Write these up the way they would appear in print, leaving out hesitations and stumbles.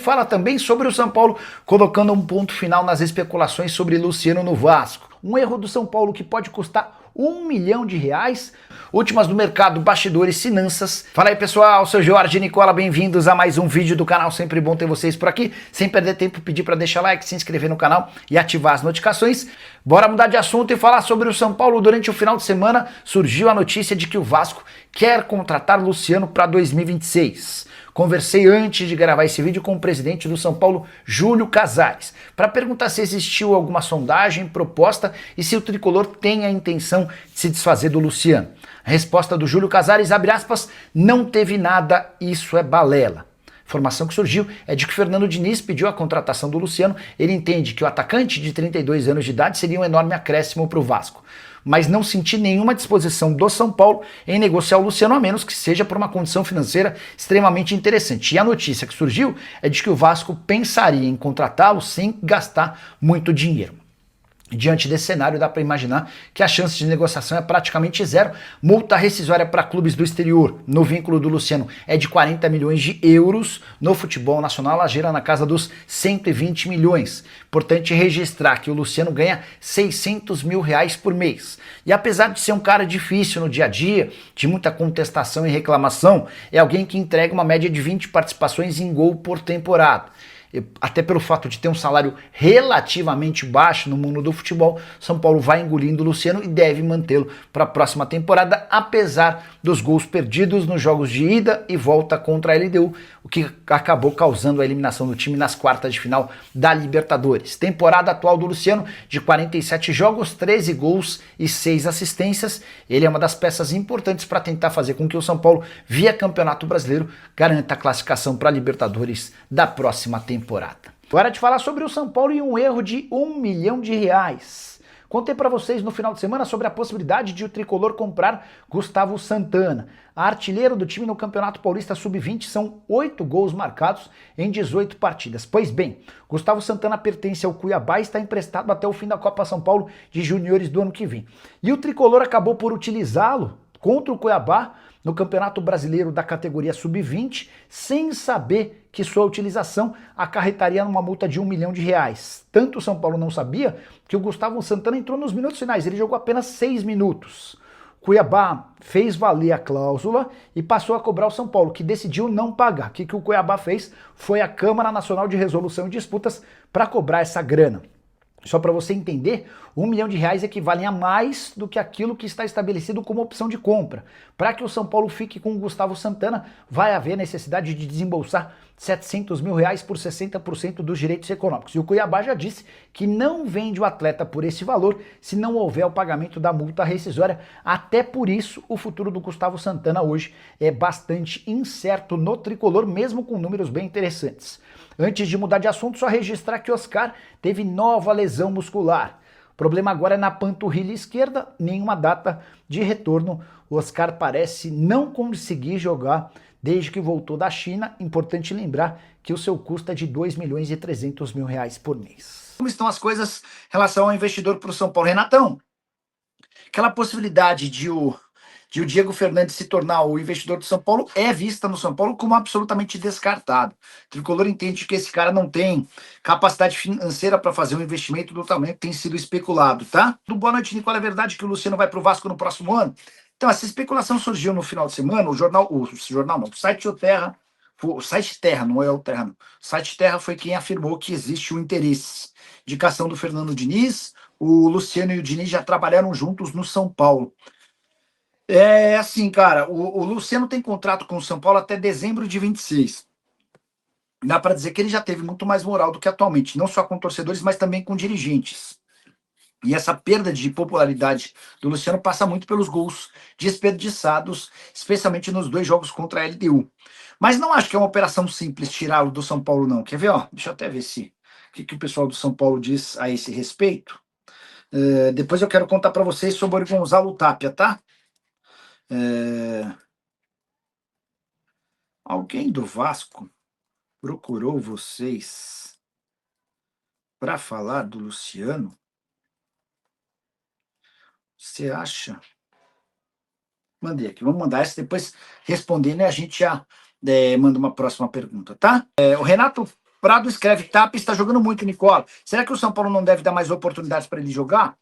Fala também sobre o São Paulo colocando um ponto final nas especulações sobre Luciano no Vasco. Um erro do São Paulo que pode custar R$ 1 milhão. Últimas do mercado, bastidores, finanças. Fala aí pessoal, sou Jorge Nicola, bem-vindos a mais um vídeo do canal, sempre bom ter vocês por aqui. Sem perder tempo, pedir para deixar like, se inscrever no canal e ativar as notificações. Bora mudar de assunto e falar sobre o São Paulo. Durante o final de semana surgiu a notícia de que o Vasco quer contratar Luciano para 2026. Conversei antes de gravar esse vídeo com o presidente do São Paulo, Júlio Casares, para perguntar se existiu alguma sondagem, proposta e se o tricolor tem a intenção de se desfazer do Luciano. A resposta do Júlio Casares, abre aspas, não teve nada, isso é balela. A informação que surgiu é de que o Fernando Diniz pediu a contratação do Luciano. Ele entende que o atacante de 32 anos de idade seria um enorme acréscimo para o Vasco, mas não senti nenhuma disposição do São Paulo em negociar o Luciano, a menos que seja por uma condição financeira extremamente interessante. E a notícia que surgiu é de que o Vasco pensaria em contratá-lo sem gastar muito dinheiro. Diante desse cenário, dá para imaginar que a chance de negociação é praticamente zero. Multa rescisória para clubes do exterior no vínculo do Luciano é de 40 milhões de euros. No futebol nacional, ela gira na casa dos 120 milhões. Importante registrar que o Luciano ganha 600 mil reais por mês. E apesar de ser um cara difícil no dia a dia, de muita contestação e reclamação, é alguém que entrega uma média de 20 participações em gol por temporada. Até pelo fato de ter um salário relativamente baixo no mundo do futebol, São Paulo vai engolindo o Luciano e deve mantê-lo para a próxima temporada, apesar dos gols perdidos nos jogos de ida e volta contra a LDU, o que acabou causando a eliminação do time nas quartas de final da Libertadores. Temporada atual do Luciano de 47 jogos, 13 gols e 6 assistências. Ele é uma das peças importantes para tentar fazer com que o São Paulo, via Campeonato Brasileiro, garanta a classificação para a Libertadores da próxima temporada. Agora de falar sobre o São Paulo e um erro de R$ 1 milhão. Contei para vocês no final de semana sobre a possibilidade de o tricolor comprar Gustavo Santana. Artilheiro do time no Campeonato Paulista Sub-20, são 8 gols marcados em 18 partidas. Pois bem, Gustavo Santana pertence ao Cuiabá e está emprestado até o fim da Copa São Paulo de Juniores do ano que vem. E o tricolor acabou por utilizá-lo contra o Cuiabá no Campeonato Brasileiro da categoria Sub-20, sem saber que sua utilização acarretaria numa multa de R$ 1 milhão. Tanto o São Paulo não sabia que o Gustavo Santana entrou nos minutos finais, ele jogou apenas 6 minutos. Cuiabá fez valer a cláusula e passou a cobrar o São Paulo, que decidiu não pagar. O que o Cuiabá fez foi a Câmara Nacional de Resolução de Disputas para cobrar essa grana. Só para você entender, R$ 1 milhão equivale a mais do que aquilo que está estabelecido como opção de compra. Para que o São Paulo fique com o Gustavo Santana, vai haver necessidade de desembolsar R$ 700 mil por 60% dos direitos econômicos. E o Cuiabá já disse que não vende o atleta por esse valor se não houver o pagamento da multa rescisória. Até por isso, o futuro do Gustavo Santana hoje é bastante incerto no tricolor, mesmo com números bem interessantes. Antes de mudar de assunto, só registrar que Oscar teve nova lesão muscular. O problema agora é na panturrilha esquerda, nenhuma data de retorno. O Oscar parece não conseguir jogar desde que voltou da China. Importante lembrar que o seu custo é de R$ 2.300.000 por mês. Como estão as coisas em relação ao investidor para o São Paulo? Renatão, aquela possibilidade de o Diego Fernandes se tornar o investidor do São Paulo é vista no São Paulo como absolutamente descartado. O tricolor entende que esse cara não tem capacidade financeira para fazer um investimento do tamanho que tem sido especulado, tá? Do Boa Noite, Nicola, é verdade que o Luciano vai para o Vasco no próximo ano? Então, essa especulação surgiu no final de semana, o site Terra, não é o Terra, não. O site Terra foi quem afirmou que existe o interesse. Indicação do Fernando Diniz, o Luciano e o Diniz já trabalharam juntos no São Paulo. É assim, cara, o Luciano tem contrato com o São Paulo até dezembro de 26. Dá para dizer que ele já teve muito mais moral do que atualmente, não só com torcedores, mas também com dirigentes. E essa perda de popularidade do Luciano passa muito pelos gols desperdiçados, especialmente nos 2 jogos contra a LDU. Mas não acho que é uma operação simples tirá-lo do São Paulo, não. Quer ver? Ó, deixa eu até ver o que o pessoal do São Paulo diz a esse respeito. Depois eu quero contar para vocês sobre o Gonzalo Tapia, tá? Alguém do Vasco procurou vocês para falar do Luciano? Você acha? Mandei aqui, vamos mandar essa, depois respondendo e a gente já manda uma próxima pergunta, tá? O Renato Prado escreve, Tapia está jogando muito, Nicola. Será que o São Paulo não deve dar mais oportunidades para ele jogar?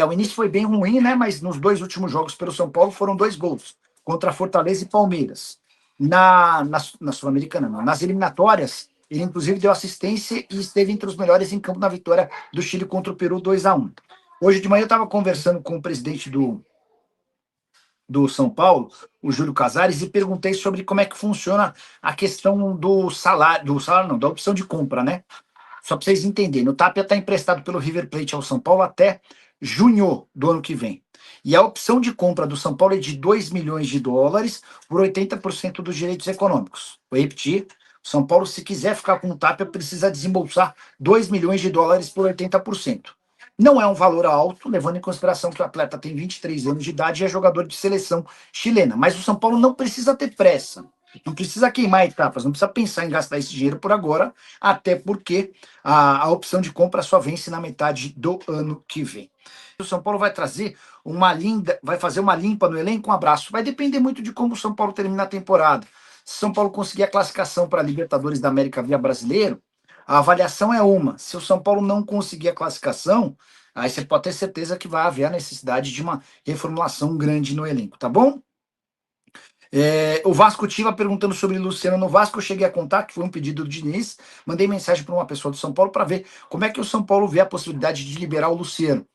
O início foi bem ruim, né? Mas nos 2 últimos jogos pelo São Paulo foram 2 gols, contra Fortaleza e Palmeiras. Na Sul-Americana, não. Nas eliminatórias, ele inclusive deu assistência e esteve entre os melhores em campo na vitória do Chile contra o Peru 2-1. Hoje de manhã eu estava conversando com o presidente do São Paulo, o Júlio Casares, e perguntei sobre como é que funciona a questão do salário não, da opção de compra, né? Só para vocês entenderem, o Tapia está emprestado pelo River Plate ao São Paulo até junho do ano que vem. E a opção de compra do São Paulo é de 2 milhões de dólares por 80% dos direitos econômicos. Vou repetir, o São Paulo, se quiser ficar com o Tapia, precisa desembolsar 2 milhões de dólares por 80%. Não é um valor alto, levando em consideração que o atleta tem 23 anos de idade e é jogador de seleção chilena. Mas o São Paulo não precisa ter pressa. Não precisa queimar etapas, não precisa pensar em gastar esse dinheiro por agora, até porque a opção de compra só vence na metade do ano que vem. O São Paulo vai trazer vai fazer uma limpa no elenco, um abraço. Vai depender muito de como o São Paulo termina a temporada. Se o São Paulo conseguir a classificação para a Libertadores da América via brasileiro, a avaliação é uma. Se o São Paulo não conseguir a classificação, aí você pode ter certeza que vai haver a necessidade de uma reformulação grande no elenco, tá bom? O Vasco Tiva perguntando sobre Luciano no Vasco, eu cheguei a contar que foi um pedido do Diniz, mandei mensagem para uma pessoa do São Paulo para ver como é que o São Paulo vê a possibilidade de liberar o Luciano.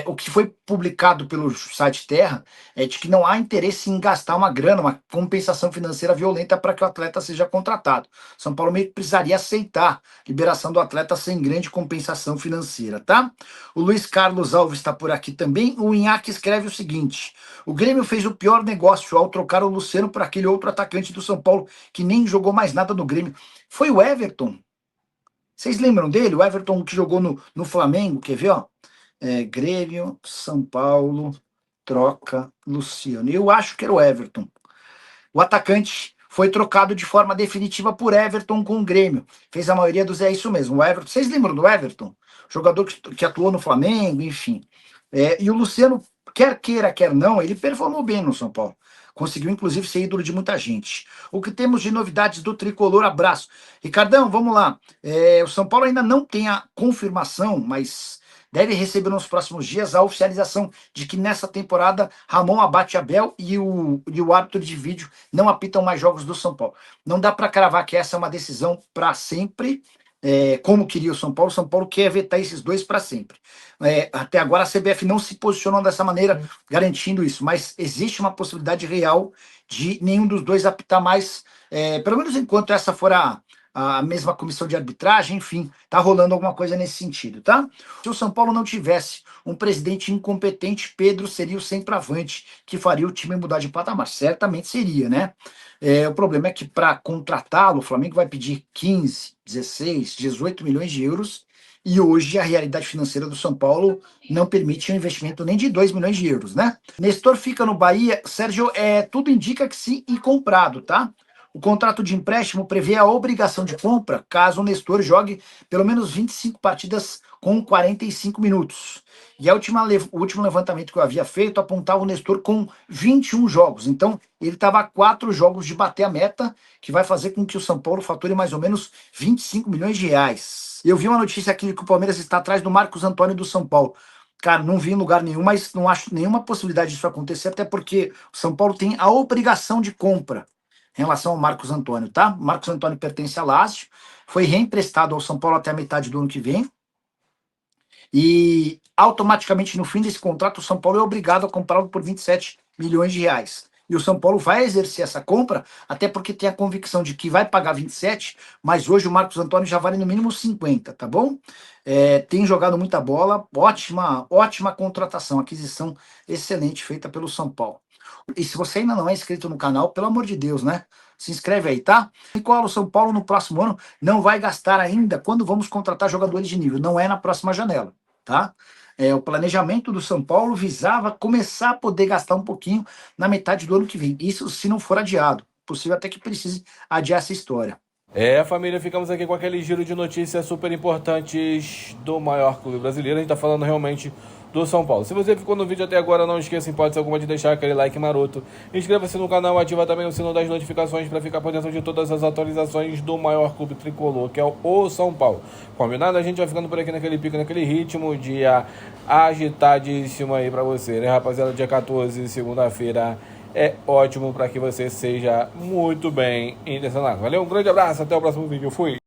O que foi publicado pelo site Terra é de que não há interesse em gastar uma grana, uma compensação financeira violenta para que o atleta seja contratado. São Paulo meio que precisaria aceitar a liberação do atleta sem grande compensação financeira, tá? O Luiz Carlos Alves está por aqui também. O Inhaque escreve o seguinte: o Grêmio fez o pior negócio ao trocar o Luciano por aquele outro atacante do São Paulo que nem jogou mais nada no Grêmio. Foi o Everton. Vocês lembram dele? O Everton que jogou no Flamengo, quer ver, ó? Grêmio, São Paulo, troca Luciano. Eu acho que era o Everton. O atacante foi trocado de forma definitiva por Everton com o Grêmio. Fez a maioria dos... É isso mesmo, o Everton. Vocês lembram do Everton? Jogador que atuou no Flamengo, enfim. E o Luciano, quer queira, quer não, ele performou bem no São Paulo. Conseguiu, inclusive, ser ídolo de muita gente. O que temos de novidades do Tricolor? Abraço. Ricardão, vamos lá. O São Paulo ainda não tem a confirmação, mas deve receber nos próximos dias a oficialização de que nessa temporada Ramon Abate Abel e o árbitro de vídeo não apitam mais jogos do São Paulo. Não dá para cravar que essa é uma decisão para sempre, como queria o São Paulo quer vetar esses dois para sempre. Até agora a CBF não se posicionou dessa maneira, garantindo isso, mas existe uma possibilidade real de nenhum dos dois apitar mais, pelo menos enquanto essa for a mesma comissão de arbitragem, enfim, tá rolando alguma coisa nesse sentido, tá? Se o São Paulo não tivesse um presidente incompetente, Pedro seria o centroavante que faria o time mudar de patamar. Certamente seria, né? O problema é que para contratá-lo, o Flamengo vai pedir 15, 16, 18 milhões de euros, e hoje a realidade financeira do São Paulo não permite um investimento nem de 2 milhões de euros, né? Nestor fica no Bahia. Sérgio, tudo indica que sim, e comprado, tá? O contrato de empréstimo prevê a obrigação de compra caso o Nestor jogue pelo menos 25 partidas com 45 minutos. E o último levantamento que eu havia feito apontava o Nestor com 21 jogos. Então, ele estava a 4 jogos de bater a meta, que vai fazer com que o São Paulo fature mais ou menos 25 milhões de reais. Eu vi uma notícia aqui que o Palmeiras está atrás do Marcos Antônio do São Paulo. Cara, não vi em lugar nenhum, mas não acho nenhuma possibilidade disso acontecer, até porque o São Paulo tem a obrigação de compra em relação ao Marcos Antônio, tá? O Marcos Antônio pertence a Lazio, foi reemprestado ao São Paulo até a metade do ano que vem, e automaticamente no fim desse contrato o São Paulo é obrigado a comprá-lo por 27 milhões de reais. E o São Paulo vai exercer essa compra, até porque tem a convicção de que vai pagar 27, mas hoje o Marcos Antônio já vale no mínimo 50, tá bom? Tem jogado muita bola, ótima contratação, aquisição excelente feita pelo São Paulo. E se você ainda não é inscrito no canal, pelo amor de Deus, né? Se inscreve aí, tá? Nicola, o São Paulo no próximo ano não vai gastar ainda quando vamos contratar jogadores de nível. Não é na próxima janela, tá? O planejamento do São Paulo visava começar a poder gastar um pouquinho na metade do ano que vem. Isso se não for adiado. Possível até que precise adiar essa história. Família, ficamos aqui com aquele giro de notícias super importantes do maior clube brasileiro. A gente tá falando realmente do São Paulo. Se você ficou no vídeo até agora, não esqueça, em hipótese alguma, de deixar aquele like maroto. Inscreva-se no canal, ativa também o sino das notificações para ficar por dentro de todas as atualizações do maior clube tricolor, que é o São Paulo. Combinado? A gente vai ficando por aqui naquele pico, naquele ritmo, dia agitadíssimo aí pra você, né, rapaziada? Dia 14, segunda-feira, é ótimo para que você seja muito bem intencionado. Valeu, um grande abraço, até o próximo vídeo. Fui!